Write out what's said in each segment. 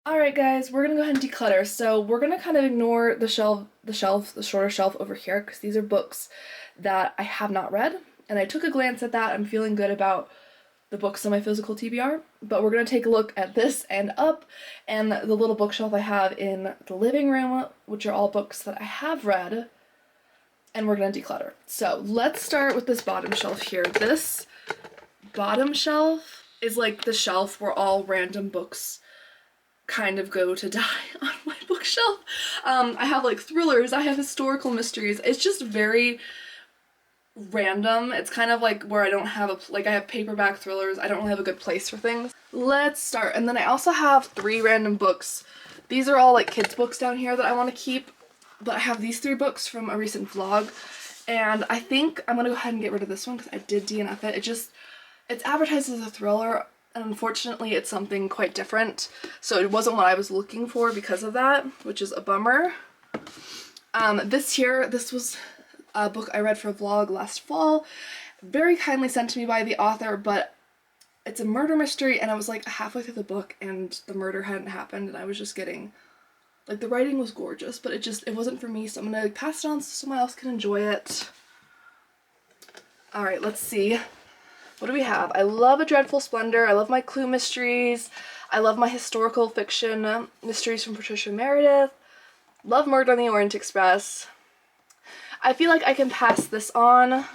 Alright guys, we're gonna go ahead and declutter. So we're gonna kind of ignore the shorter shelf over here because these are books that I have not read. And I took a glance at that. I'm feeling good about the books on my physical TBR. But we're gonna take a look at this and up and the little bookshelf I have in the living room, which are all books that I have read. And we're gonna declutter. So let's start with this bottom shelf here. This bottom shelf is like the shelf where all random books kind of go to die on my bookshelf. I have like thrillers, I have historical mysteries. It's just very random. It's kind of like where I don't have I have paperback thrillers. I don't really have a good place for things. Let's start. And then I also have 3 random books. These are all like kids books down here that I want to keep, but I have these 3 books from a recent vlog, and I think I'm gonna go ahead and get rid of this one because I did DNF it. It's advertised as a thriller, and unfortunately it's something quite different, so it wasn't what I was looking for because of that, which is a bummer. This was a book I read for a vlog last fall, very kindly sent to me by the author, but it's a murder mystery, and I was like halfway through the book and the murder hadn't happened, and I was just getting, like, the writing was gorgeous, but it wasn't for me, so I'm gonna pass it on so someone else can enjoy it. Alright, let's see. What do we have? I love A Dreadful Splendor. I love my Clue mysteries. I love my historical fiction mysteries from Patricia Meredith. Love Murder on the Orient Express. I feel like I can pass this on.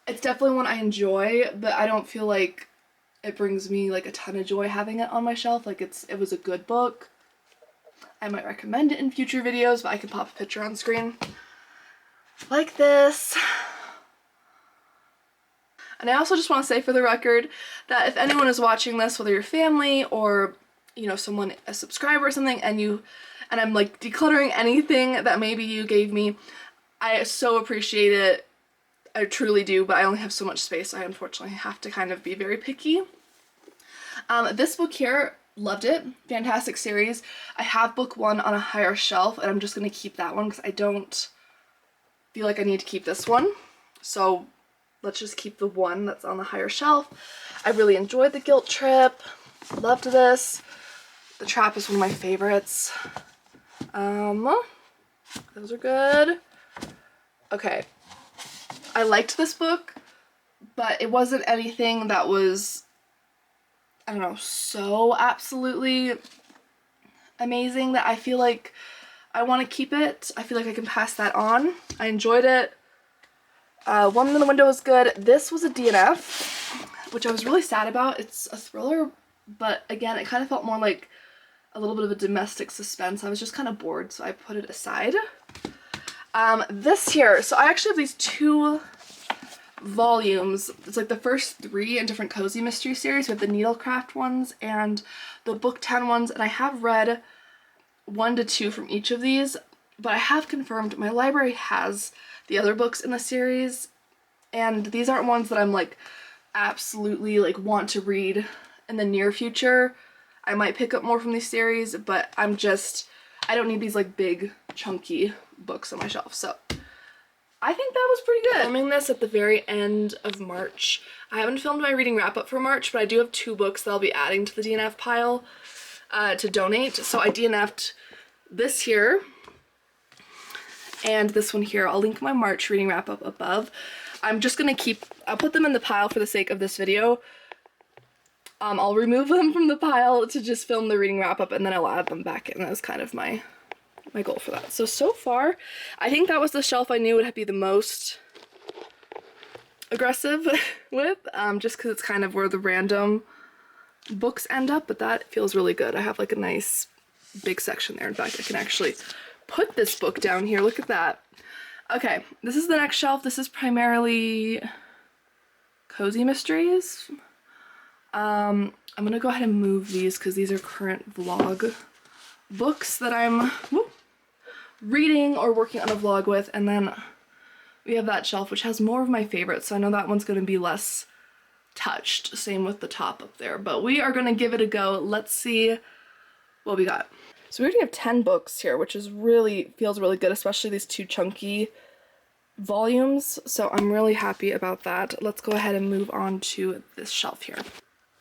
It's definitely one I enjoy, but I don't feel like it brings me like a ton of joy having it on my shelf. Like it was a good book. I might recommend it in future videos, but I can pop a picture on screen. Like this. And I also just want to say for the record that if anyone is watching this, whether you're family or, you know, someone, a subscriber or something, and I'm like decluttering anything that maybe you gave me, I so appreciate it. I truly do, but I only have so much space, so I unfortunately have to kind of be very picky. This book here, loved it. Fantastic series. I have book 1 on a higher shelf, and I'm just going to keep that one because I don't feel like I need to keep this one. So let's just keep the one that's on the higher shelf. I really enjoyed The Guilt Trip. Loved this. The Trap is one of my favorites. Those are good. Okay. I liked this book, but it wasn't anything that was, I don't know, so absolutely amazing that I feel like I want to keep it. I feel like I can pass that on. I enjoyed it. Woman in the Window was good. This was a DNF, which I was really sad about. It's a thriller, but again, it kind of felt more like a little bit of a domestic suspense. I was just kind of bored, so I put it aside. This here, so I actually have these 2 volumes. It's like the first 3 in different cozy mystery series. We have the Needlecraft ones and the Book 10 ones, and I have read 1 to 2 from each of these, but I have confirmed my library has the other books in the series, and these aren't ones that I'm like absolutely like want to read in the near future. I might pick up more from these series, but I don't need these like big chunky books on my shelf. So I think that was pretty good. Filming this at the very end of March. I haven't filmed my reading wrap up for March, but I do have 2 books that I'll be adding to the DNF pile to donate. So I DNF'd this here and this one here. I'll link my March reading wrap up above. I'm just gonna I'll put them in the pile for the sake of this video. I'll remove them from the pile to just film the reading wrap up, and then I'll add them back in. That was kind of my goal for that. So far, I think that was the shelf I knew would be the most aggressive with, just because it's kind of where the random books end up, but that feels really good. I have like a nice big section there. In fact, I can actually put this book down here. Look at that. Okay, this is the next shelf. This is primarily cozy mysteries. I'm gonna go ahead and move these because these are current vlog books that I'm reading or working on a vlog with, and then we have that shelf which has more of my favorites, so I know that one's gonna be less touched. Same with the top up there, but we are gonna give it a go. Let's see what we got. So we already have 10 books here, which is feels really good, especially these 2 chunky volumes, so I'm really happy about that. Let's go ahead and move on to this shelf here.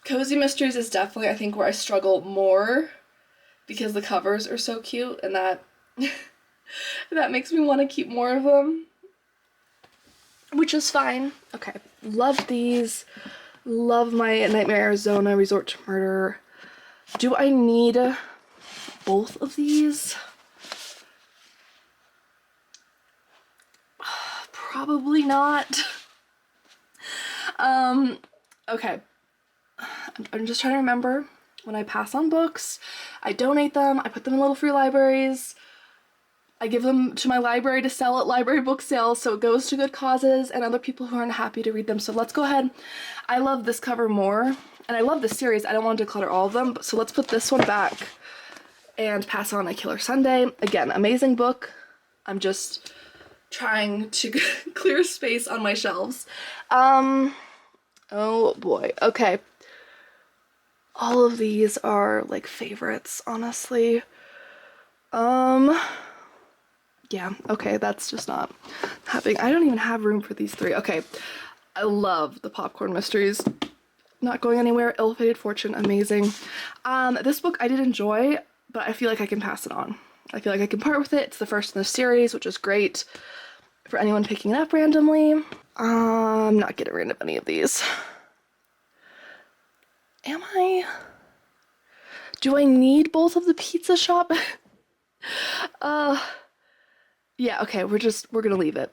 Cozy mysteries is definitely, I think, where I struggle more because the covers are so cute, and that that makes me want to keep more of them, which is fine. Okay, love these. Love my Nightmare Arizona Resort to Murder. Do I need both of these? Probably not. Okay. I'm just trying to remember when I pass on books, I donate them, I put them in little free libraries, I give them to my library to sell at library book sales, so it goes to good causes and other people who aren't happy to read them. So let's go ahead. I love this cover more, and I love this series. I don't want to declutter all of them, so let's put this one back and pass on A Killer Sunday. Again, amazing book. I'm just trying to clear space on my shelves. Oh boy, okay. All of these are like favorites, honestly. Yeah, okay, that's just not happening. I don't even have room for these three. Okay, I love the popcorn mysteries. Not going anywhere. Ill-Fated Fortune, amazing. This book I did enjoy, but I feel like I can pass it on. I feel like I can part with it. It's the first in the series, which is great for anyone picking it up randomly. I'm not getting rid of any of these. Am I? Do I need both of the pizza shop? Yeah, okay, we're gonna leave it.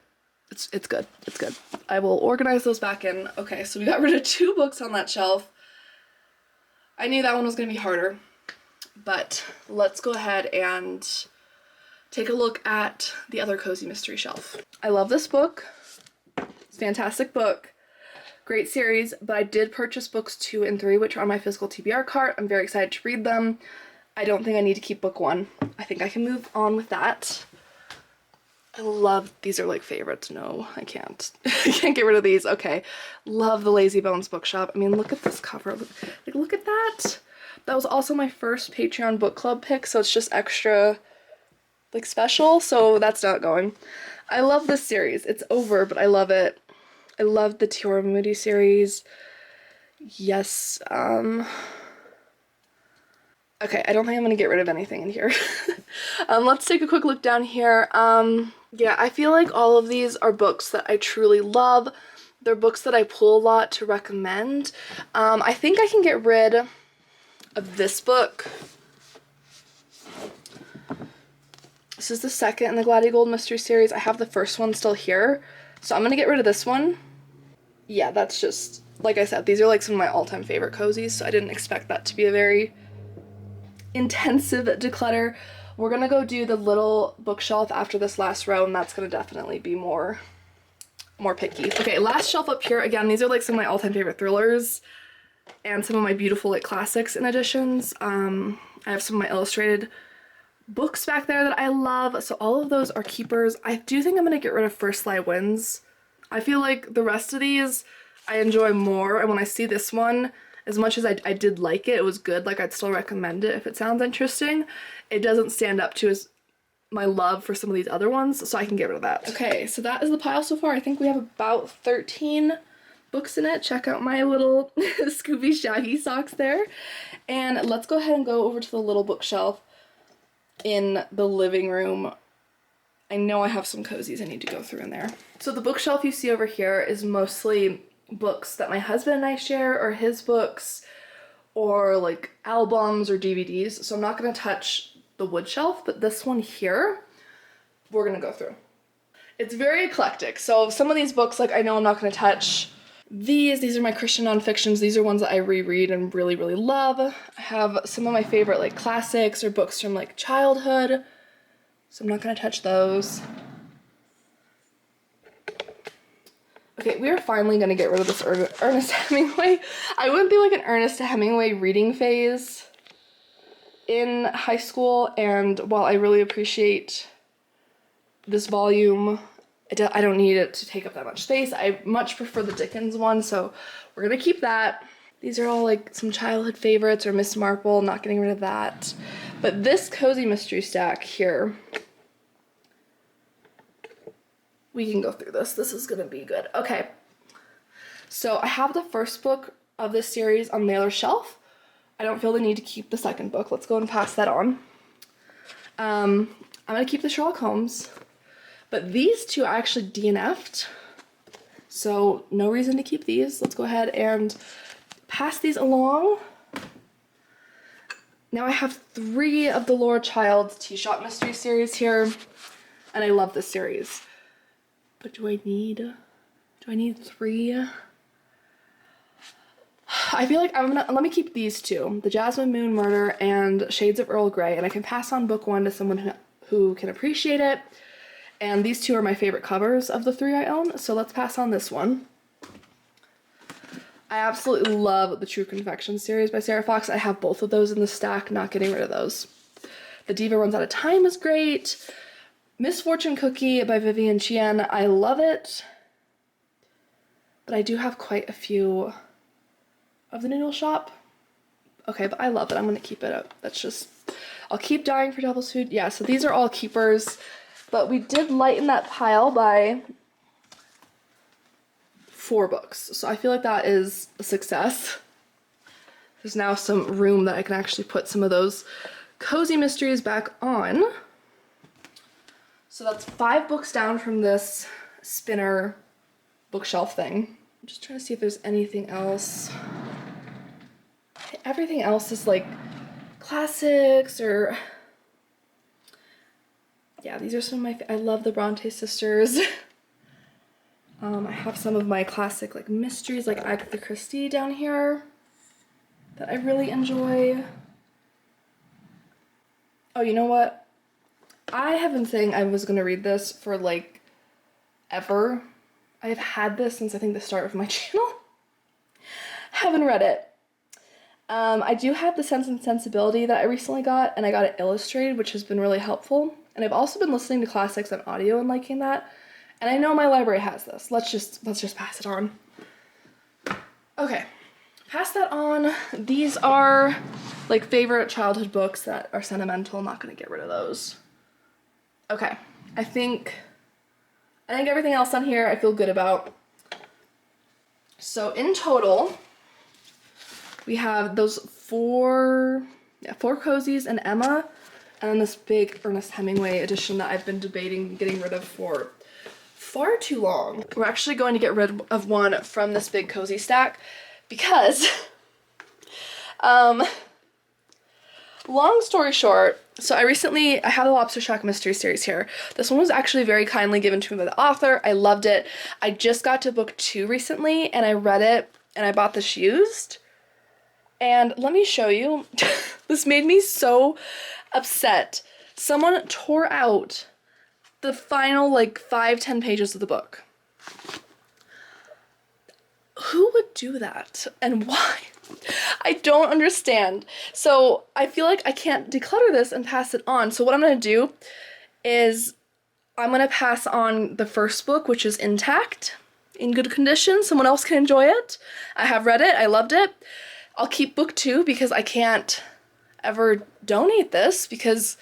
It's good. It's good. I will organize those back in. Okay, so we got rid of 2 books on that shelf. I knew that one was gonna be harder, but let's go ahead and take a look at the other cozy mystery shelf. I love this book. It's a fantastic book. Great series, but I did purchase books 2 and 3, which are on my physical TBR cart. I'm very excited to read them. I don't think I need to keep book 1. I think I can move on with that. I love, these are like favorites. No, I can't. I can't get rid of these. Okay. Love the Lazy Bones bookshop. I mean, look at this cover. Like, look at that. That was also my first Patreon book club pick, so it's just extra, like, special, so that's not going. I love this series. It's over, but I love it. I love the Tiora Moody series. Yes, okay, I don't think I'm gonna get rid of anything in here. Let's take a quick look down here. Yeah, I feel like all of these are books that I truly love. They're books that I pull a lot to recommend. I think I can get rid of this book. This is the second in the Gladdy Gold Mystery Series. I have the first one still here, so I'm gonna get rid of this one. Yeah, that's just, like I said, these are like some of my all-time favorite cozies, so I didn't expect that to be a very intensive declutter. We're gonna go do the little bookshelf after this last row, and that's gonna definitely be more picky. Okay, last shelf up here. Again, these are like some of my all-time favorite thrillers and some of my beautiful like classics and editions. I have some of my illustrated books back there that I love, so all of those are keepers. I do think I'm gonna get rid of First Sly Wins. I feel like the rest of these I enjoy more, and when I see this one, as much as I did like it, it was good, like I'd still recommend it if it sounds interesting, it doesn't stand up to my love for some of these other ones, so I can get rid of that. Okay, so that is the pile so far. I think we have about 13 books in it. Check out my little Scooby Shaggy socks there. And let's go ahead and go over to the little bookshelf in the living room. I know I have some cozies I need to go through in there. So the bookshelf you see over here is mostly books that my husband and I share, or his books, or like albums or DVDs. So I'm not gonna touch the wood shelf, but this one here, we're gonna go through. It's very eclectic. So some of these books, like I know I'm not gonna touch these are my Christian nonfictions. These are ones that I reread and really, really love. I have some of my favorite like classics or books from like childhood, so I'm not gonna touch those. Okay, we are finally gonna get rid of this Ernest Hemingway. I went through like an Ernest Hemingway reading phase in high school, and while I really appreciate this volume, I don't need it to take up that much space. I much prefer the Dickens one, so we're gonna keep that. These are all like some childhood favorites, or Miss Marple, not getting rid of that. But this cozy mystery stack here, we can go through this. This is gonna be good. Okay, so I have the first book of this series on Mailer's shelf. I don't feel the need to keep the second book. Let's go and pass that on. I'm gonna keep the Sherlock Holmes, but these two I actually DNF'd, so no reason to keep these. Let's go ahead and pass these along. Now I have 3 of the Laura Childs Tea-Shop Mystery Series here, and I love this series. But do I need 3? I feel like let me keep these 2, the Jasmine Moon Murder and Shades of Earl Grey, and I can pass on book 1 to someone who can appreciate it. And these 2 are my favorite covers of the 3 I own, so let's pass on this one. I absolutely love the True Confection series by Sarah Fox. I have both of those in the stack, not getting rid of those. The Diva Runs Out of Time is great. Misfortune Cookie by Vivian Chien, I love it. But I do have quite a few of the Noodle Shop. Okay, but I love it. I'm gonna keep it up. That's just, I'll keep Dying for Devil's Food. Yeah, so these are all keepers. But we did lighten that pile by 4 books. So I feel like that is a success. There's now some room that I can actually put some of those cozy mysteries back on. So that's 5 books down from this spinner bookshelf thing. I'm just trying to see if there's anything else. Everything else is like classics or... Yeah, these are some of my... I love the Bronte sisters. I have some of my classic like mysteries like Agatha Christie down here that I really enjoy. Oh, you know what? I have been saying I was going to read this for like ever. I have had this since I think the start of my channel. Haven't read it. I do have the Sense and Sensibility that I recently got, and I got it illustrated, which has been really helpful. And I've also been listening to classics on audio and liking that. And I know my library has this. Let's just pass it on. Okay, pass that on. These are like favorite childhood books that are sentimental. I'm not gonna get rid of those. Okay, I think everything else on here I feel good about. So in total, we have those 4 cozies and Emma, and then this big Ernest Hemingway edition that I've been debating getting rid of for far too long. We're actually going to get rid of one from this big cozy stack because, long story short, so I have the Lobster Shack Mystery Series here. This one was actually very kindly given to me by the author. I loved it. I just got to book 2 recently, and I read it, and I bought this used. And let me show you. This made me so upset. Someone tore out the final like 5-10 pages of the book. Who would do that and why? I don't understand. So I feel like I can't declutter this and pass it on. So what I'm going to do is I'm going to pass on the first book, which is intact, in good condition. Someone else can enjoy it. I have read it. I loved it. I'll keep book 2 because I can't ever donate this because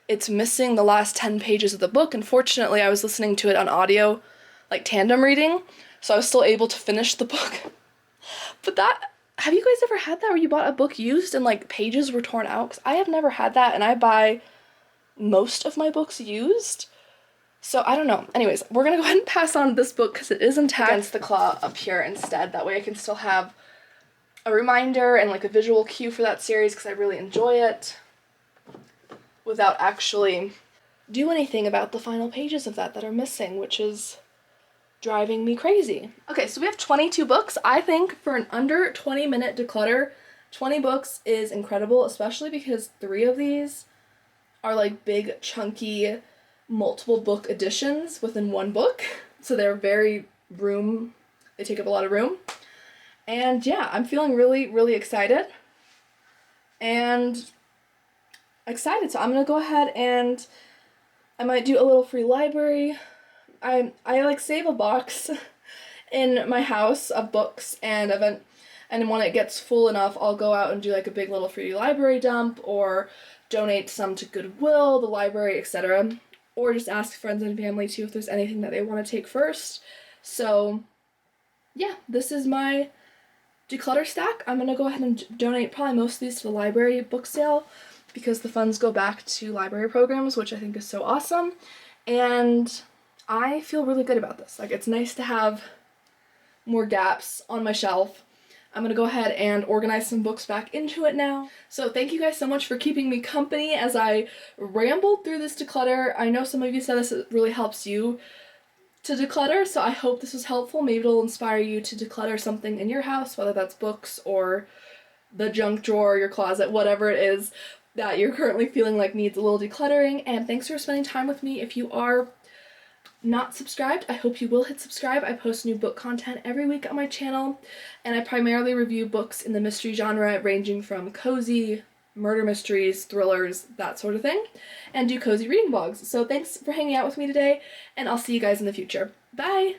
it's missing the last 10 pages of the book. Unfortunately, I was listening to it on audio, like tandem reading, so I was still able to finish the book. But have you guys ever had that where you bought a book used and like pages were torn out? 'Cause I have never had that, and I buy most of my books used. So I don't know. Anyways, we're gonna go ahead and pass on this book because it is intact against the claw up here instead. That way I can still have a reminder and like a visual cue for that series because I really enjoy it without actually do anything about the final pages of that are missing, which is driving me crazy. Okay, so we have 22 books. I think for an under 20-minute declutter, 20 books is incredible, especially because 3 of these are like big, chunky, multiple book editions within one book. So they're they take up a lot of room. And yeah, I'm feeling really, really excited. So I'm gonna go ahead and I might do a little free library. I like save a box in my house of books, and when it gets full enough, I'll go out and do like a big little free library dump or donate some to Goodwill, the library, etc. Or just ask friends and family too if there's anything that they want to take first. So yeah, this is my declutter stack. I'm gonna go ahead and donate probably most of these to the library book sale because the funds go back to library programs, which I think is so awesome. And I feel really good about this. Like, it's nice to have more gaps on my shelf. I'm gonna go ahead and organize some books back into it now. So thank you guys so much for keeping me company as I rambled through this declutter. I know some of you said this really helps you to declutter, so I hope this was helpful. Maybe it'll inspire you to declutter something in your house, whether that's books or the junk drawer, your closet, whatever it is that you're currently feeling like needs a little decluttering. And thanks for spending time with me. If you are not subscribed, I hope you will hit subscribe. I post new book content every week on my channel, and I primarily review books in the mystery genre, ranging from cozy, murder mysteries, thrillers, that sort of thing, and do cozy reading vlogs. So thanks for hanging out with me today, and I'll see you guys in the future. Bye!